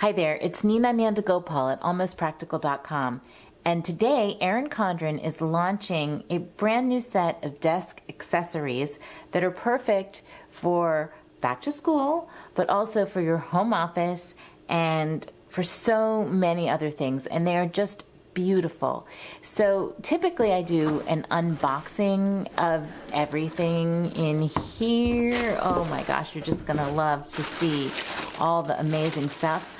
Hi there, it's Nina Nandagopal at almostpractical.com, and today Erin Condren is launching a brand new set of desk accessories that are perfect for back to school, but also for your home office and for so many other things, and they are just beautiful. So typically I do an unboxing of everything in here. Oh my gosh, you're just gonna love to see all the amazing stuff.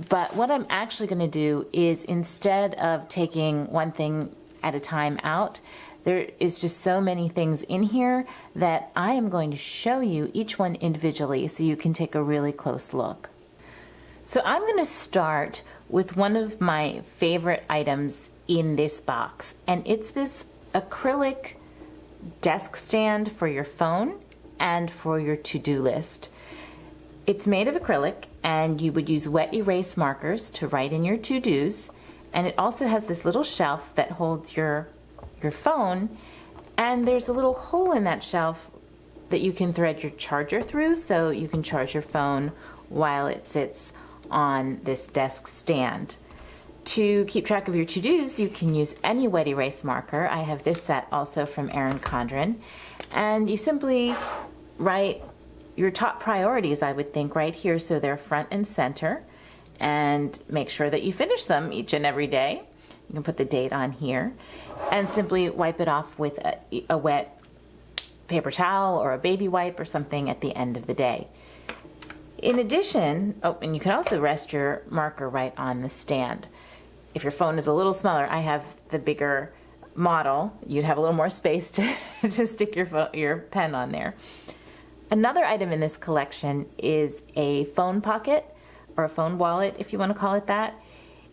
But what I'm actually going to do is, instead of taking one thing at a time out, there is just so many things in here that I am going to show you each one individually so you can take a really close look. So I'm going to start with one of my favorite items in this box, and it's this acrylic desk stand for your phone and for your to-do list. It's made of acrylic, and you would use wet erase markers to write in your to-dos, and it also has this little shelf that holds your phone, and there's a little hole in that shelf that you can thread your charger through, so you can charge your phone while it sits on this desk stand. To keep track of your to-dos, you can use any wet erase marker. I have this set also from Erin Condren, and you simply write your top priorities, I would think, right here, so they're front and center, and make sure that you finish them each and every day. You can put the date on here and simply wipe it off with a wet paper towel or a baby wipe or something at the end of the day. In addition, and you can also rest your marker right on the stand. If your phone is a little smaller, I have the bigger model. You'd have a little more space to stick your pen on there. Another item in this collection is a phone pocket, or a phone wallet if you want to call it that.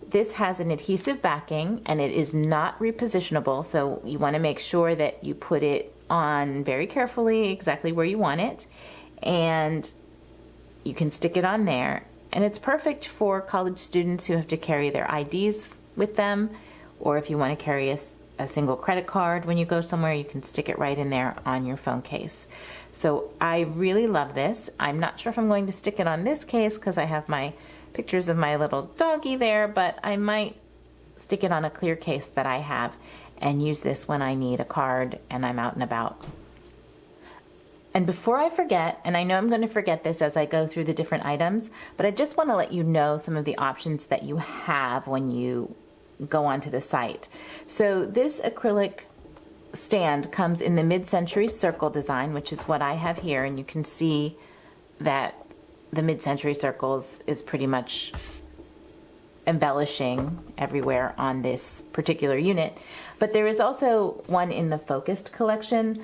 This has an adhesive backing and it is not repositionable, so you want to make sure that you put it on very carefully exactly where you want it, and you can stick it on there. And it's perfect for college students who have to carry their IDs with them, or if you want to carry a single credit card when you go somewhere, you can stick it right in there on your phone case. So I really love this. I'm not sure if I'm going to stick it on this case because I have my pictures of my little doggy there, but I might stick it on a clear case that I have and use this when I need a card and I'm out and about. And before I forget, and I know I'm going to forget this as I go through the different items, but I just want to let you know some of the options that you have when you go onto the site. So this acrylic stand comes in the mid-century circle design, which is what I have here, and you can see that the mid-century circles is pretty much embellishing everywhere on this particular unit. But there is also one in the focused collection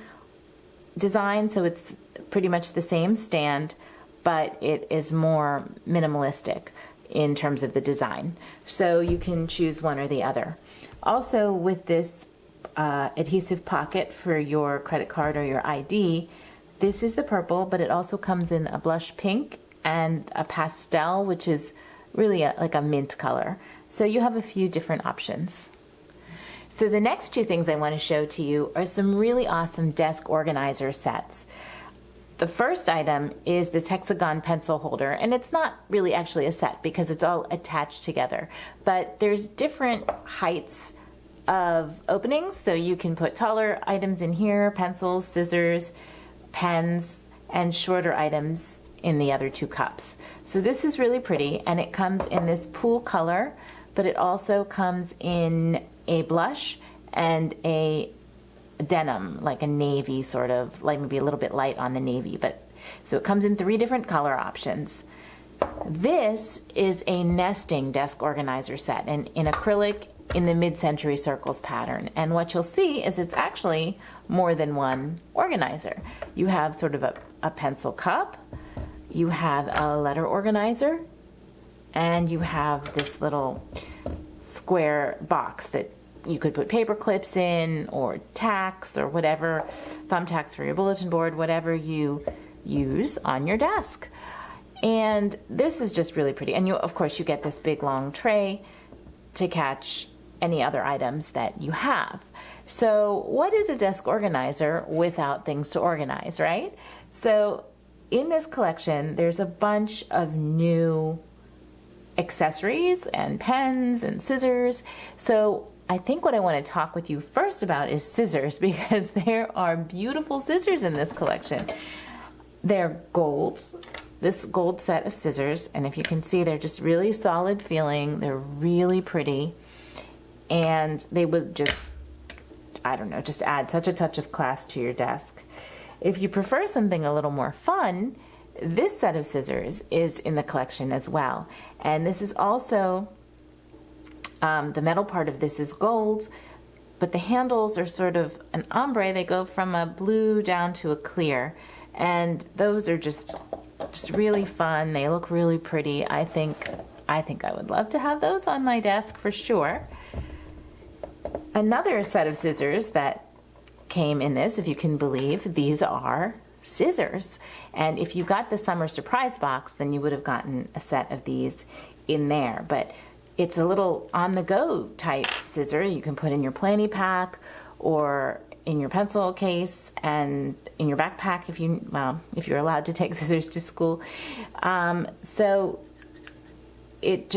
design, so it's pretty much the same stand, but it is more minimalistic in terms of the design. So you can choose one or the other. Also, with this adhesive pocket for your credit card or your ID, this is the purple, but it also comes in a blush pink and a pastel, which is really like a mint color. So you have a few different options. So the next two things I want to show to you are some really awesome desk organizer sets. The first item is this Hexagon pencil holder, and it's not really actually a set because it's all attached together, but there's different heights of openings, so you can put taller items in here, pencils, scissors, pens, and shorter items in the other two cups. So this is really pretty, and it comes in this pool color, but it also comes in a blush and a denim, like a navy sort of, like maybe a little bit light on the navy, but so it comes in 3 different color options. This is a nesting desk organizer set, and in acrylic in the mid-century circles pattern, and what you'll see is it's actually more than one organizer. You have sort of a pencil cup, you have a letter organizer, and you have this little square box that you could put paper clips in, or tacks, or whatever, thumbtacks for your bulletin board, whatever you use on your desk. And this is just really pretty. And of course you get this big long tray to catch any other items that you have. So what is a desk organizer without things to organize, right? So in this collection, there's a bunch of new accessories and pens and scissors. So I think what I want to talk with you first about is scissors, because there are beautiful scissors in this collection. They're gold, this gold set of scissors, and if you can see, they're just really solid feeling. They're really pretty, and they would just, I don't know, just add such a touch of class to your desk. If you prefer something a little more fun, this set of scissors is in the collection as well. And this is also, the metal part of this is gold, but the handles are sort of an ombre. They go from a blue down to a clear. And those are just really fun. They look really pretty. I think I would love to have those on my desk for sure. Another set of scissors that came in this, if you can believe, these are scissors. And if you got the summer surprise box, then you would have gotten a set of these in there. But it's a little on-the-go type scissor. You can put in your planny pack or in your pencil case and in your backpack if you're allowed to take scissors to school. So it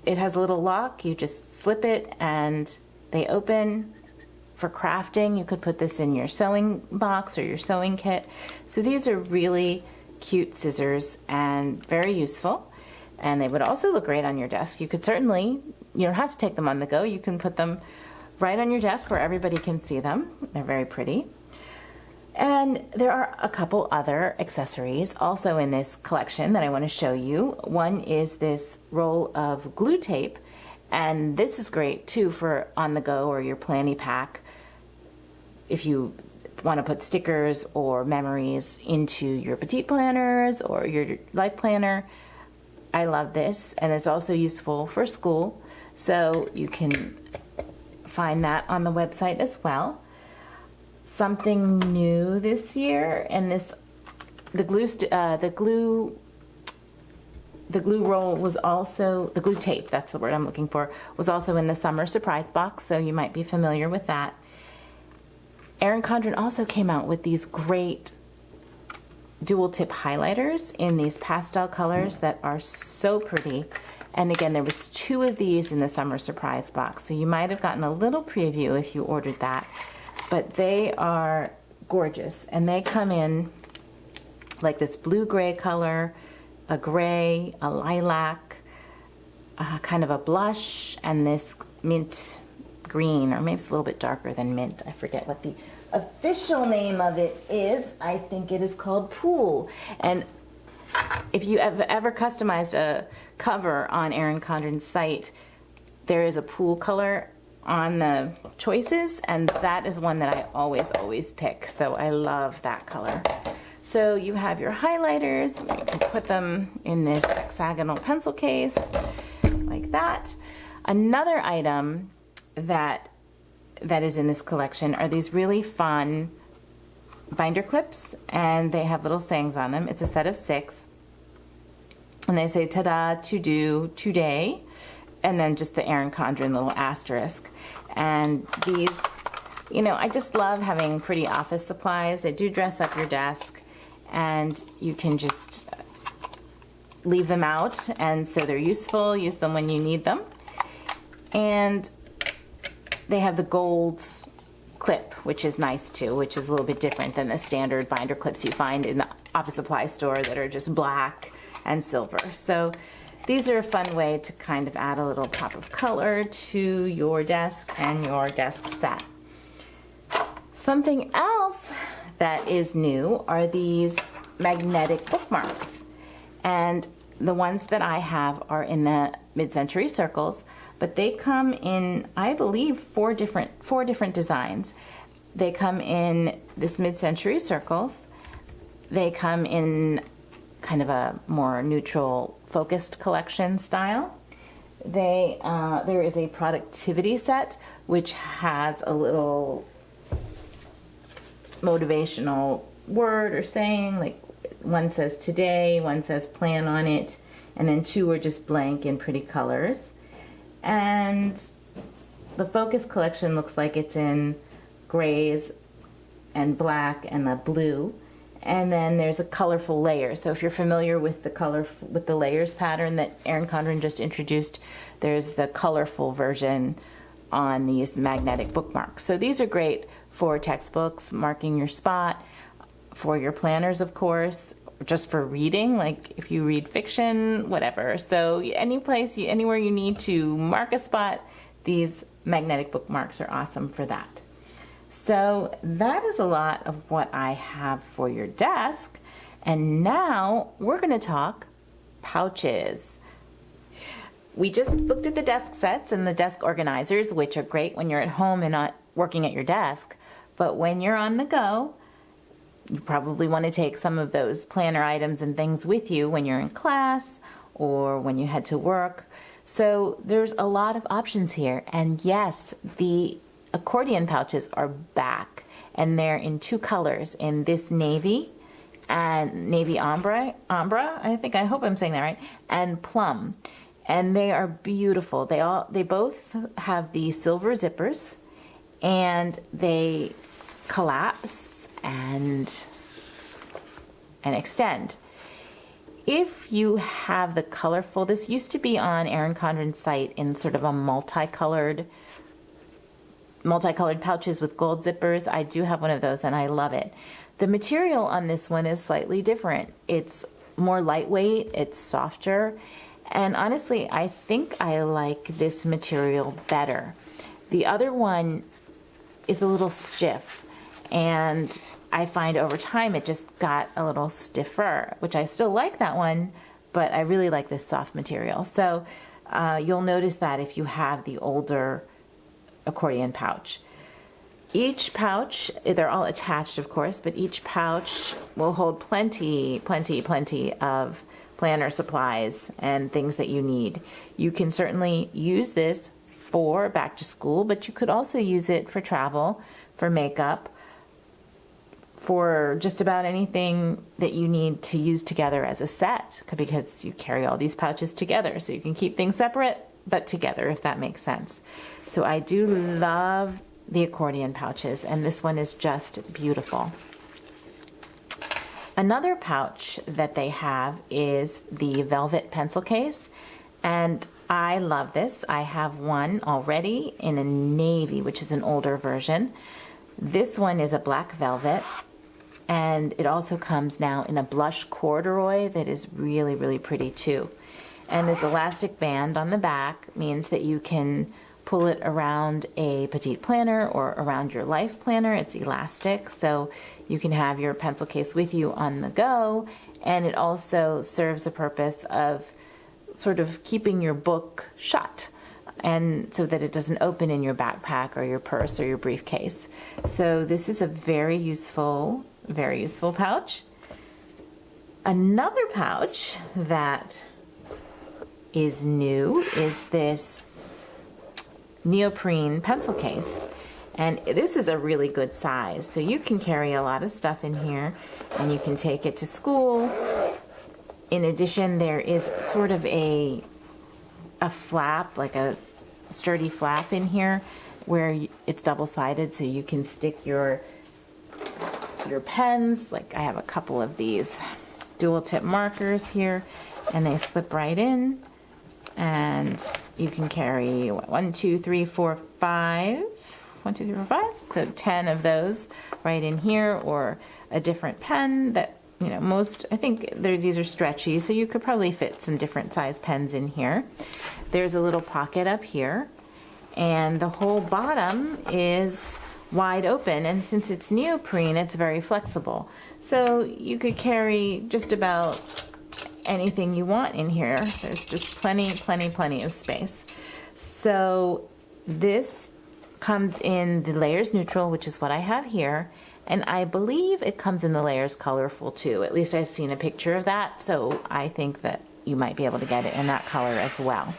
has a little lock. You just slip it and they open. For crafting, you could put this in your sewing box or your sewing kit. So these are really cute scissors and very useful. And they would also look great on your desk. You could certainly, you don't have to take them on the go. You can put them right on your desk where everybody can see them. They're very pretty. And there are a couple other accessories also in this collection that I want to show you. One is this roll of glue tape. And this is great too for on the go or your planny pack. If you want to put stickers or memories into your Petite planners or your life planner, I love this. And it's also useful for school. So you can find that on the website as well. Something new this year, and the glue roll was also, the glue tape, that's the word I'm looking for, was also in the summer surprise box, so you might be familiar with that. Erin Condren also came out with these great dual tip highlighters in these pastel colors that are so pretty. And again, there was 2 of these in the summer surprise box, so you might have gotten a little preview if you ordered that. But they are gorgeous, and they come in like this blue-gray color, a gray, a lilac, kind of a blush, and this mint green, or maybe it's a little bit darker than mint. I forget what the official name of it is. I think it is called Pool. And if you have ever customized a cover on Erin Condren's site, there is a pool color on the choices, and that is one that I always pick. So I love that color. So you have your highlighters. You can put them in this hexagonal pencil case like that. Another item that is in this collection are these really fun binder clips, and they have little sayings on them. It's a set of 6, and they say ta-da, to do, today, and then just the Erin Condren little asterisk. And these, I just love having pretty office supplies. They do dress up your desk, and you can just leave them out, and so they're useful. Use them when you need them. And they have the gold clip, which is nice too, which is a little bit different than the standard binder clips you find in the office supply store that are just black and silver. So these are a fun way to kind of add a little pop of color to your desk and your desk set. Something else that is new are these magnetic bookmarks. And the ones that I have are in the mid-century circles, but they come in, I believe, four different designs. They come in this mid-century circles. They come in kind of a more neutral, focused collection style. There is a productivity set, which has a little motivational word or saying, like one says today, one says plan on it, and then 2 are just blank in pretty colors. And the focus collection looks like it's in grays and black and the blue. And then there's a colorful layer. So if you're familiar with the layers pattern that Erin Condren just introduced, there's the colorful version on these magnetic bookmarks. So these are great for textbooks, marking your spot, for your planners, of course, just for reading, like if you read fiction, whatever. So anywhere you need to mark a spot, these magnetic bookmarks are awesome for that. So that is a lot of what I have for your desk. And now we're going to talk pouches. We just looked at the desk sets and the desk organizers, which are great when you're at home and not working at your desk. But when you're on the go, you probably want to take some of those planner items and things with you when you're in class or when you head to work. So there's a lot of options here. And yes, the accordion pouches are back, and they're in two colors, in this navy and navy ombre, I hope I'm saying that right, and plum. And they are beautiful. They both have the silver zippers, and they collapse and extend. If you have the colorful, this used to be on Erin Condren's site in sort of a multicolored pouches with gold zippers. I do have one of those and I love it. The material on this one is slightly different. It's more lightweight, it's softer, and honestly, I think I like this material better. The other one is a little stiff, and I find over time it just got a little stiffer, which I still like that one, but I really like this soft material. So you'll notice that if you have the older accordion pouch. Each pouch, they're all attached of course, but each pouch will hold plenty of planner supplies and things that you need. You can certainly use this for back to school, but you could also use it for travel, for makeup, for just about anything that you need to use together as a set, because you carry all these pouches together, so you can keep things separate but together, if that makes sense. So I do love the accordion pouches, and this one is just beautiful. Another pouch that they have is the velvet pencil case, and I love this. I have one already in a navy, which is an older version. This one is a black velvet, and it also comes now in a blush corduroy that is really, really pretty too. And this elastic band on the back means that you can pull it around a Petite planner or around your Life planner. It's elastic, so you can have your pencil case with you on the go, and it also serves a purpose of sort of keeping your book shut, and so that it doesn't open in your backpack or your purse or your briefcase. So this is a very useful pouch. Another pouch that is new is this Neoprene pencil case, and this is a really good size, so you can carry a lot of stuff in here and you can take it to school. In addition, there is sort of a flap, like a sturdy flap in here where it's double-sided, so you can stick your pens. Like I have a couple of these dual tip markers here, and they slip right in, and you can carry 1, 2, 3, 4, 5. 1, 2, 3, 4, 5. So 10 of those right in here, or a different pen that, you know, I think these are stretchy, so you could probably fit some different size pens in here. There's a little pocket up here, and the whole bottom is wide open, and since it's neoprene, it's very flexible. So you could carry just about anything you want in here. There's just plenty of space. So this comes in the layers neutral, which is what I have here, and I believe it comes in the layers colorful too. At least I've seen a picture of that, so I think that you might be able to get it in that color as well.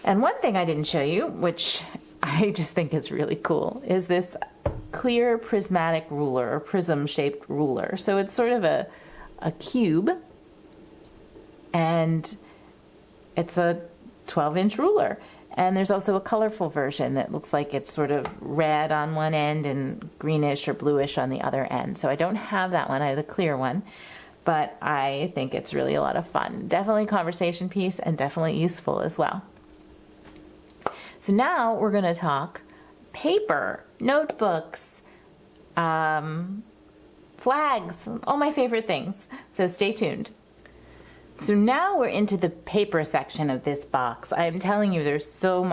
And one thing I didn't show you, which I just think is really cool, is this clear prismatic ruler, or prism shaped ruler. So it's sort of a cube, and it's a 12-inch ruler. And there's also a colorful version that looks like it's sort of red on one end and greenish or bluish on the other end. So I don't have that one, I have the clear one, but I think it's really a lot of fun. Definitely a conversation piece and definitely useful as well. So now we're going to talk paper, notebooks, flags, all my favorite things. So stay tuned. So now we're into the paper section of this box. I'm telling you, there's so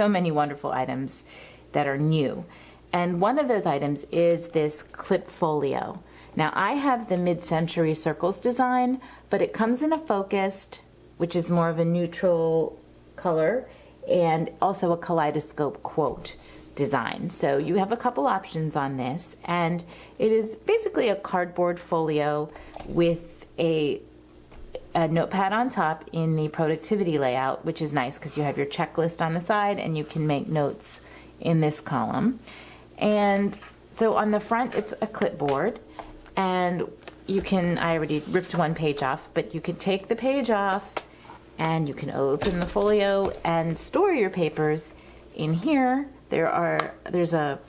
many wonderful items that are new. And one of those items is this clip folio. Now I have the mid-century circles design, but it comes in a focused, which is more of a neutral color, and also a kaleidoscope quote design. So you have a couple options on this, and it is basically a cardboard folio with a notepad on top in the productivity layout, which is nice because you have your checklist on the side and you can make notes in this column. And so on the front it's a clipboard, and you can, I already ripped one page off, but you could take the page off and you can open the folio and store your papers in here. There's a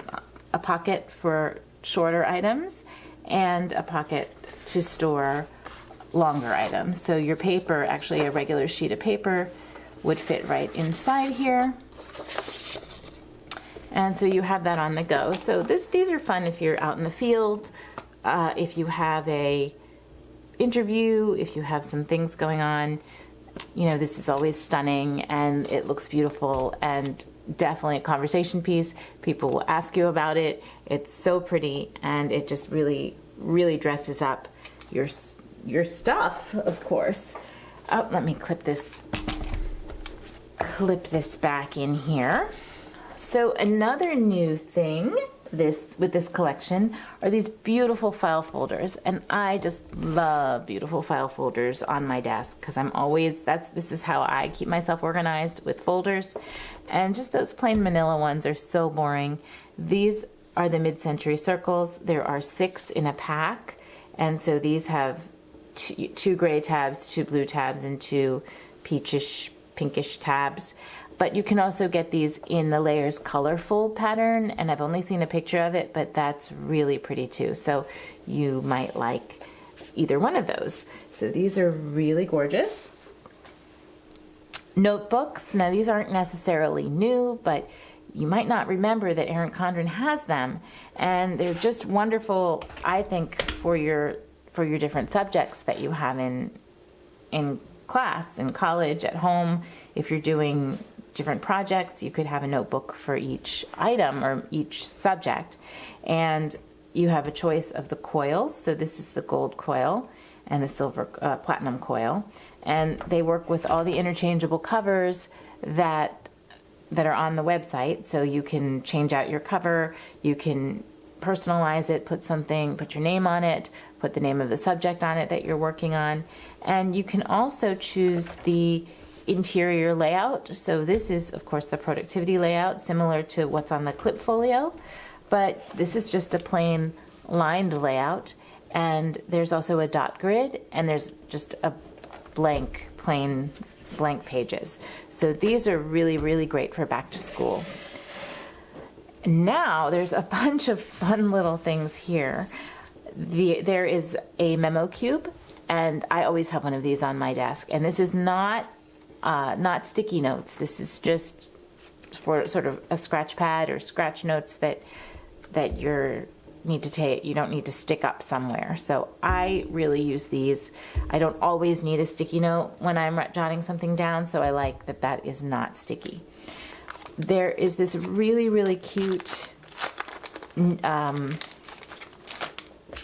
pocket for shorter items and a pocket to store longer items. So your paper, actually a regular sheet of paper, would fit right inside here. And so you have that on the go. So these are fun if you're out in the field, if you have a interview, if you have some things going on. You know, this is always stunning and it looks beautiful and definitely a conversation piece. People will ask you about it. It's so pretty and it just really, really dresses up your stuff, of course. Oh, let me clip this back in here. So another new thing with this collection are these beautiful file folders, and I just love beautiful file folders on my desk because this is how I keep myself organized, with folders. And just those plain manila ones are so boring. These are the mid-century circles. There are 6 in a pack, and so these have two gray tabs, 2 blue tabs, and 2 peachish, pinkish tabs. But you can also get these in the layers colorful pattern, and I've only seen a picture of it, but that's really pretty too. So you might like either one of those. So these are really gorgeous. Notebooks, now these aren't necessarily new, but you might not remember that Erin Condren has them, and they're just wonderful, I think, for your different subjects that you have in class, in college, at home. If you're doing different projects, you could have a notebook for each item or each subject. And you have a choice of the coils. So this is the gold coil and the silver platinum coil. And they work with all the interchangeable covers that are on the website. So you can change out your cover, you can personalize it, put your name on it, put the name of the subject on it that you're working on. And you can also choose the interior layout. So this is, of course, the productivity layout, similar to what's on the clip folio, but this is just a plain lined layout. And there's also a dot grid, and there's just a plain blank pages. So these are really, really great for back to school. Now there's a bunch of fun little things here. There is a Memo Cube, and I always have one of these on my desk. And this is not sticky notes. This is just for sort of a scratch pad or scratch notes that you need to take. You don't need to stick up somewhere. So I really use these. I don't always need a sticky note when I'm jotting something down, so I like that is not sticky. There is this really, really cute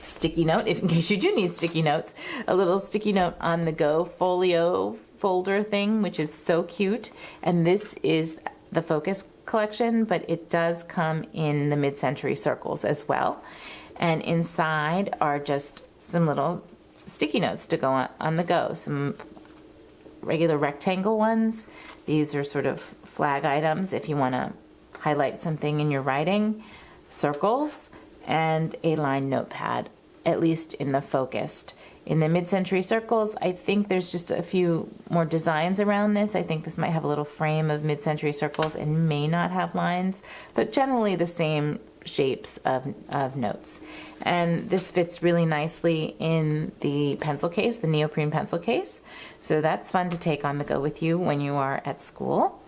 sticky note, in case you do need sticky notes, a little sticky note on the go folio folder thing, which is so cute. And this is the Focus collection, but it does come in the mid-century circles as well. And inside are just some little sticky notes to go on the go, some regular rectangle ones. These are sort of flag items if you want to highlight something in your writing, circles, and a lined notepad, at least in the focused. in the mid-century circles. I think there's just a few more designs around this. I think this might have a little frame of mid-century circles and may not have lines, but generally the same shapes of notes. And this fits really nicely in the pencil case, the neoprene pencil case. So that's fun to take on the go with you when you are at school.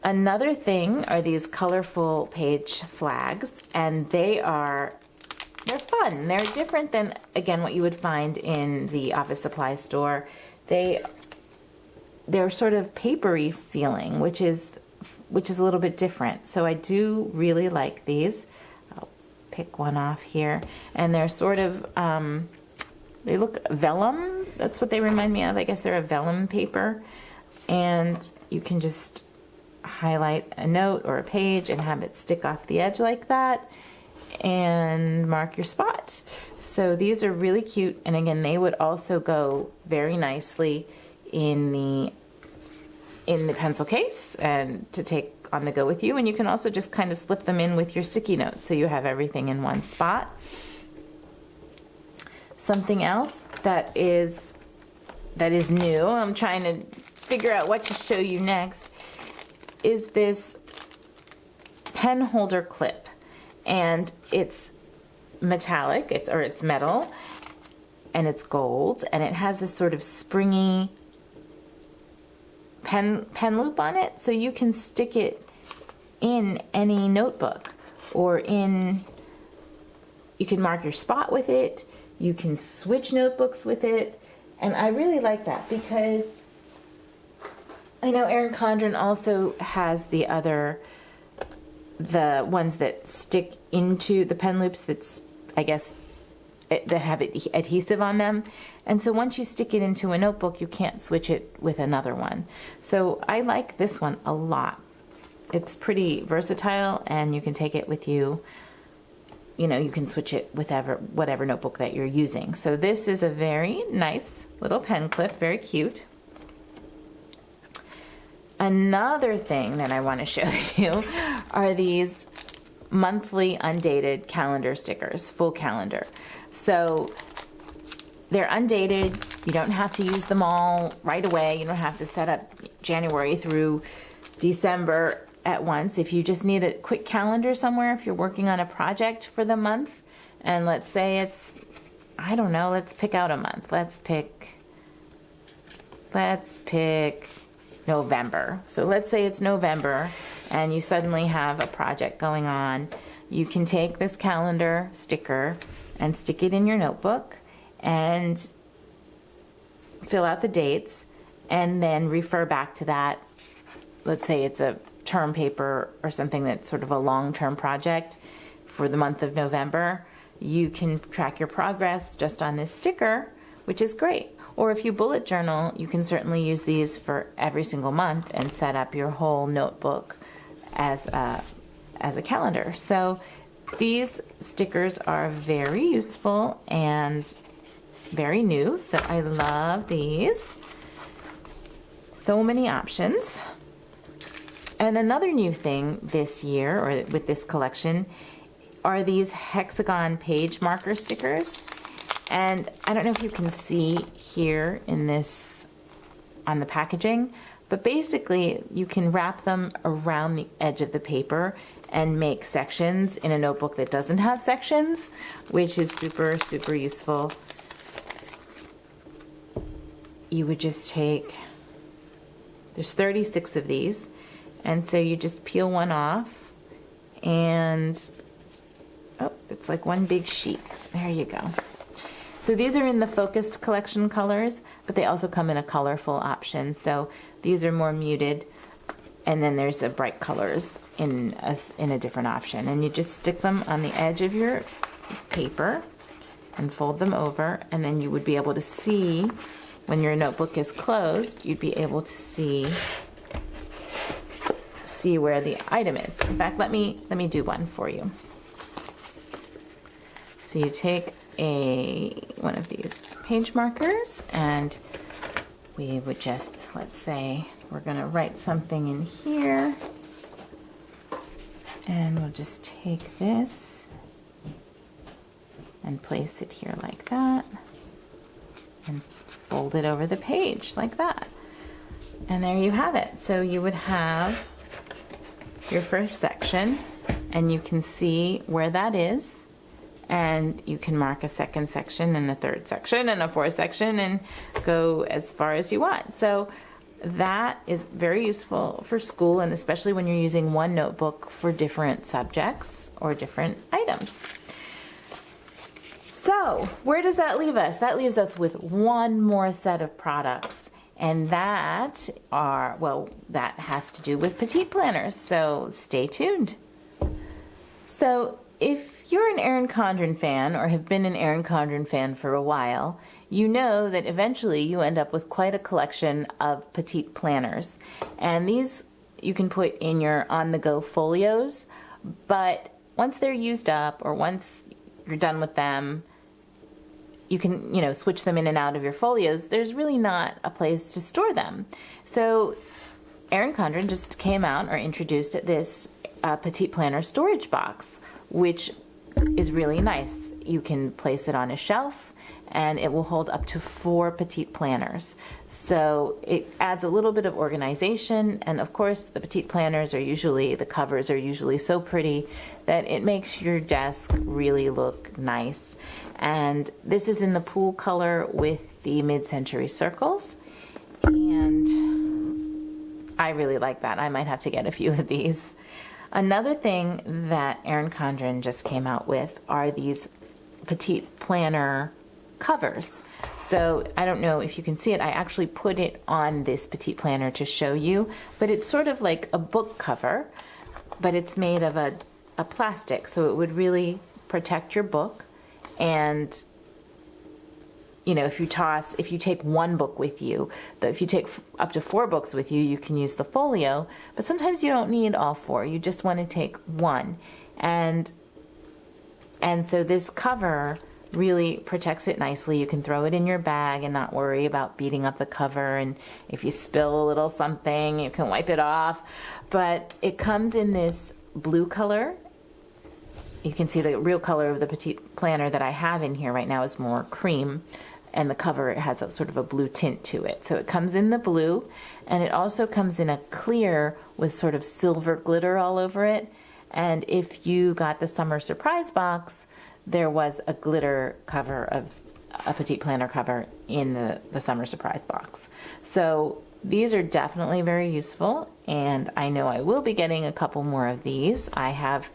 Another thing are these colorful page flags, and they're fun. They're different than, again, what you would find in the office supply store. They're sort of papery feeling, which is a little bit different. So I do really like these. I'll pick one off here, and they're sort of they look vellum. That's what they remind me of. I guess they're a vellum paper, and you can just highlight a note or a page and have it stick off the edge like that and mark your spot. So these are really cute, and again, they would also go very nicely in the pencil case and to take on the go with you. And you can also just kind of slip them in with your sticky notes so you have everything in one spot. Something else that is new, I'm trying to figure out what to show you next, is this pen holder clip, and it's metallic, it's metal, and it's gold, and it has this sort of springy pen loop on it, so you can stick it in any notebook, or you can mark your spot with it, you can switch notebooks with it, and I really like that because I know Erin Condren also has the ones that stick into the pen loops that have adhesive on them. And so once you stick it into a notebook, you can't switch it with another one. So I like this one a lot. It's pretty versatile, and you can take it with you. You know, you can switch it with whatever notebook that you're using. So this is a very nice little pen clip, very cute. Another thing that I want to show you are these monthly undated calendar stickers, full calendar. So they're undated. You don't have to use them all right away. You don't have to set up January through December at once. If you just need a quick calendar somewhere, if you're working on a project for the month, and let's say it's, I don't know, let's pick out a month. Let's pick November. So let's say it's November and you suddenly have a project going on. You can take this calendar sticker and stick it in your notebook and fill out the dates and then refer back to that. Let's say it's a term paper or something that's sort of a long-term project for the month of November. You can track your progress just on this sticker, which is great. Or if you bullet journal, you can certainly use these for every single month and set up your whole notebook as a calendar. So these stickers are very useful and very new. So I love these. So many options. And another new thing this year, or with this collection, are these Hexagon page marker stickers. And I don't know if you can see here in this on the packaging, but basically you can wrap them around the edge of the paper and make sections in a notebook that doesn't have sections, which is super, super useful. You would just take, there's 36 of these, and so you just peel one off and, oh, it's like one big sheet. There you go. So these are in the focused collection colors, but they also come in a colorful option. So these are more muted, and then there's the bright colors in a different option. And you just stick them on the edge of your paper and fold them over, and then you would be able to see, when your notebook is closed, you'd be able to see where the item is. In fact, let me do one for you. So you take one of these page markers, and we would just, let's say we're going to write something in here, and we'll just take this and place it here like that. and fold it over the page like that. And there you have it. So you would have your first section, and you can see where that is, and you can mark a second section and a third section and a fourth section and go as far as you want. So that is very useful for school, and especially when you're using one notebook for different subjects or different items. So where does that leave us? That leaves us with one more set of products, and that has to do with Petite planners. So stay tuned. So if you're an Erin Condren fan or have been an Erin Condren fan for a while, you know that eventually you end up with quite a collection of Petite planners. And these you can put in your on-the-go folios, but once they're used up or once you're done with them, you can, switch them in and out of your folios. There's really not a place to store them. So Erin Condren just came out or introduced this Petite planner storage box, which is really nice. You can place it on a shelf and it will hold up to 4 Petite planners. So it adds a little bit of organization, and of course the Petite planners the covers are usually so pretty that it makes your desk really look nice. And this is in the pool color with the mid-century circles, and I really like that. I might have to get a few of these. Another thing that Erin Condren just came out with are these Petite planner covers. So I don't know if you can see it. I actually put it on this Petite planner to show you, but it's sort of like a book cover, but it's made of a plastic, so it would really protect your book. And if you take one book with you, if you take up to 4 books with you, you can use the folio, but sometimes you don't need all 4. You just want to take one. And so this cover really protects it nicely. You can throw it in your bag and not worry about beating up the cover, and if you spill a little something, you can wipe it off. But it comes in this blue color. You can see the real color of the Petite planner that I have in here right now is more cream, and the cover has a sort of a blue tint to it. So it comes in the blue, and it also comes in a clear with sort of silver glitter all over it. And if you got the summer surprise box, there was a glitter cover of a Petite planner cover in the summer surprise box. So these are definitely very useful, and I know I will be getting a couple more of these. I have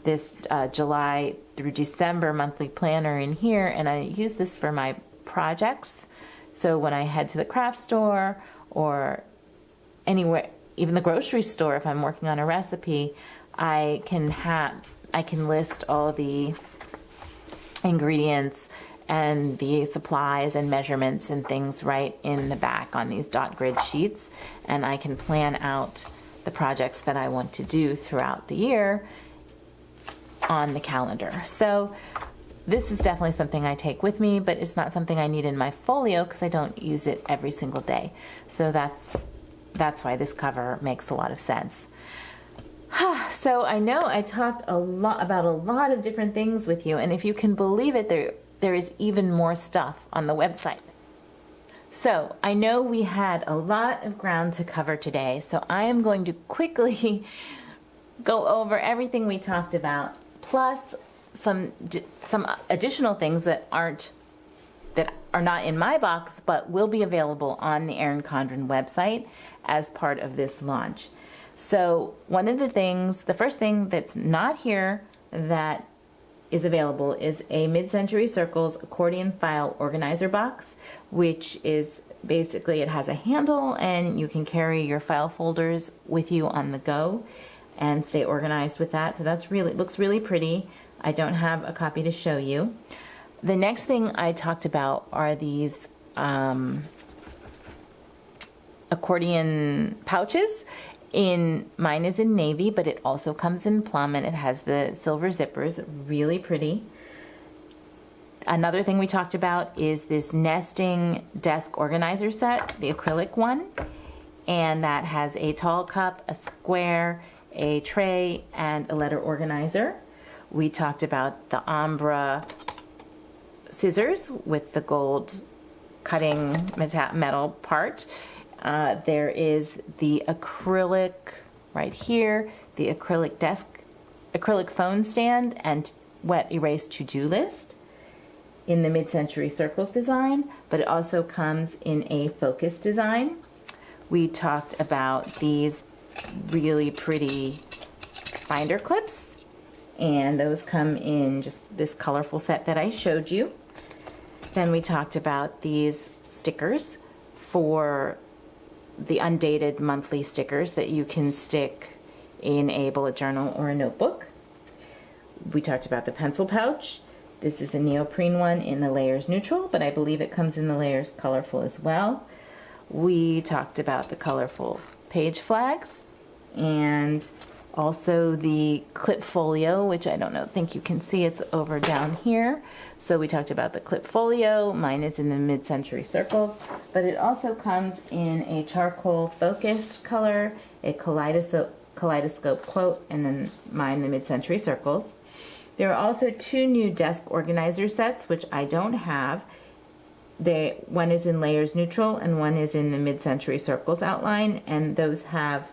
this July through December monthly planner in here, and I use this for my projects. So when I head to the craft store or anywhere, even the grocery store, if I'm working on a recipe, I can list all the ingredients and the supplies and measurements and things right in the back on these dot grid sheets, and I can plan out the projects that I want to do throughout the year on the calendar. So this is definitely something I take with me, but it's not something I need in my folio because I don't use it every single day. So that's why this cover makes a lot of sense. So I know I talked about a lot of different things with you, and if you can believe it, there is even more stuff on the website. So I know we had a lot of ground to cover today, so I am going to quickly go over everything we talked about, plus some additional things that are not in my box but will be available on the Erin Condren website as part of this launch. So the first thing that's not here that is available is a Mid-Century Circles accordion file organizer box, which is basically, it has a handle and you can carry your file folders with you on the go and stay organized with that. So it looks really pretty. I don't have a copy to show you. The next thing I talked about are these accordion pouches. Mine is in navy, but it also comes in plum, and it has the silver zippers, really pretty. Another thing we talked about is this nesting desk organizer set, the acrylic one, and that has a tall cup, a square, a tray, and a letter organizer. We talked about the ombre scissors with the gold cutting metal part. There is the acrylic right here, the acrylic phone stand, and wet erase to-do list in the mid-century circles design, but it also comes in a focus design. We talked about these really pretty binder clips, and those come in just this colorful set that I showed you. Then we talked about these stickers for the Undated monthly stickers that you can stick in a bullet journal or a notebook. We talked about the pencil pouch. This is a neoprene one in the layers neutral, but I believe it comes in the layers colorful as well. We talked about the colorful page flags and also the clip folio, which I don't think you can see, it's over down here. So we talked about the clip folio. Mine is in the mid-century circles, but it also comes in a charcoal focused color, a kaleidoscope quote, and then mine the mid-century circles. There are also two new desk organizer sets, which I don't have. One is in layers neutral and one is in the mid-century circles outline, and those have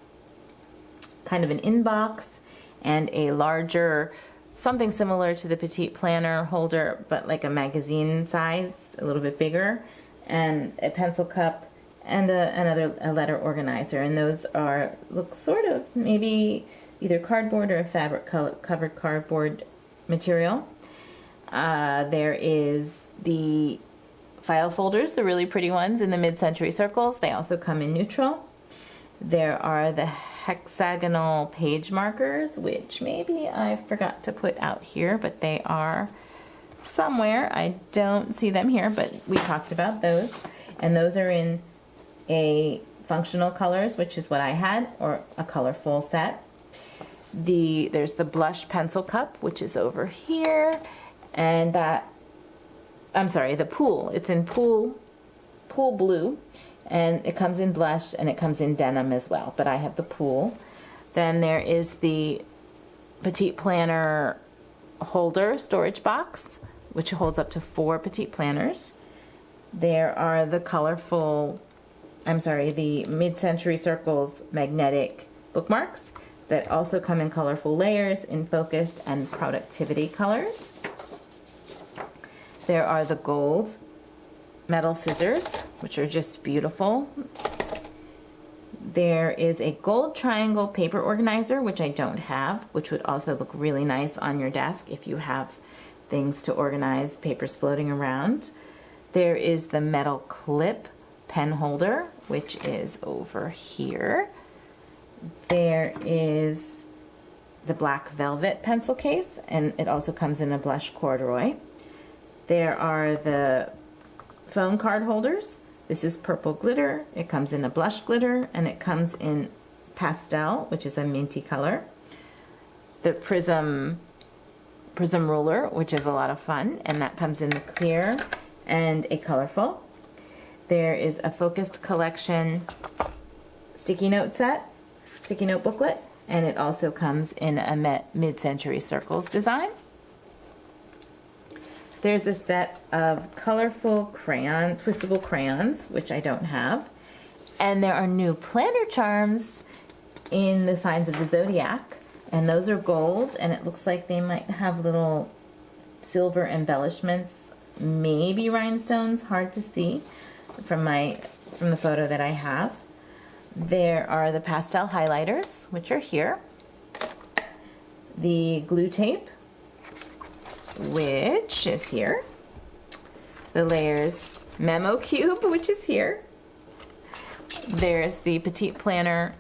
kind of an inbox and a larger, something similar to the Petite planner holder, but like a magazine size, a little bit bigger, and a pencil cup and a letter organizer. And those look sort of maybe either cardboard or a fabric covered cardboard material. There is the file folders, the really pretty ones in the mid-century circles. They also come in neutral. There are the hexagonal page markers, which maybe I forgot to put out here, but they are somewhere. I don't see them here, but we talked about those. And those are in a functional colors, which is what I had, or a colorful set. There's the blush pencil cup, which is over here, and the pool. It's in pool blue, and it comes in blush and it comes in denim as well, but I have the pool. Then there is the Petite planner holder storage box, which holds up to 4 Petite planners. There are the the mid-century circles magnetic bookmarks that also come in colorful layers in focused and productivity colors. There are the gold metal scissors, which are just beautiful. There is a gold triangle paper organizer, which I don't have, which would also look really nice on your desk if you have things to organize, papers floating around. There is the metal clip pen holder, which is over here. There is the black velvet pencil case, and it also comes in a blush corduroy. There are the phone card holders. This is purple glitter. It comes in a blush glitter, and it comes in pastel, which is a minty color. The prism ruler, which is a lot of fun, and that comes in the clear and a colorful. There is a focused collection sticky note booklet, and it also comes in a mid-century circles design. There's a set of colorful twistable crayons, which I don't have. And there are new planner charms in the signs of the zodiac, and those are gold, and it looks like they might have little silver embellishments, maybe rhinestones, hard to see from the photo that I have. There are the pastel highlighters, which are here. The glue tape, which is here. The layers Memo Cube, which is here. There's the Petite planner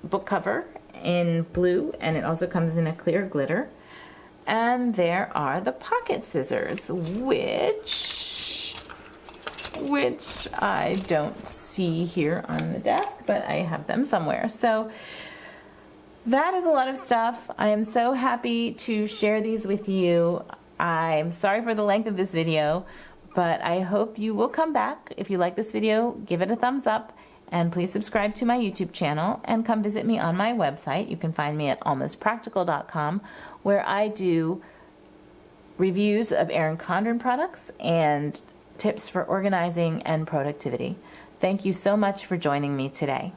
book cover in blue, and it also comes in a clear glitter. And there are the pocket scissors, which I don't see here on the desk, but I have them somewhere. So that is a lot of stuff. I am so happy to share these with you. I'm sorry for the length of this video, but I hope you will come back. If you like this video, give it a thumbs up, and please subscribe to my YouTube channel and come visit me on my website. You can find me at almostpractical.com, where I do reviews of Erin Condren products and tips for organizing and productivity. Thank you so much for joining me today.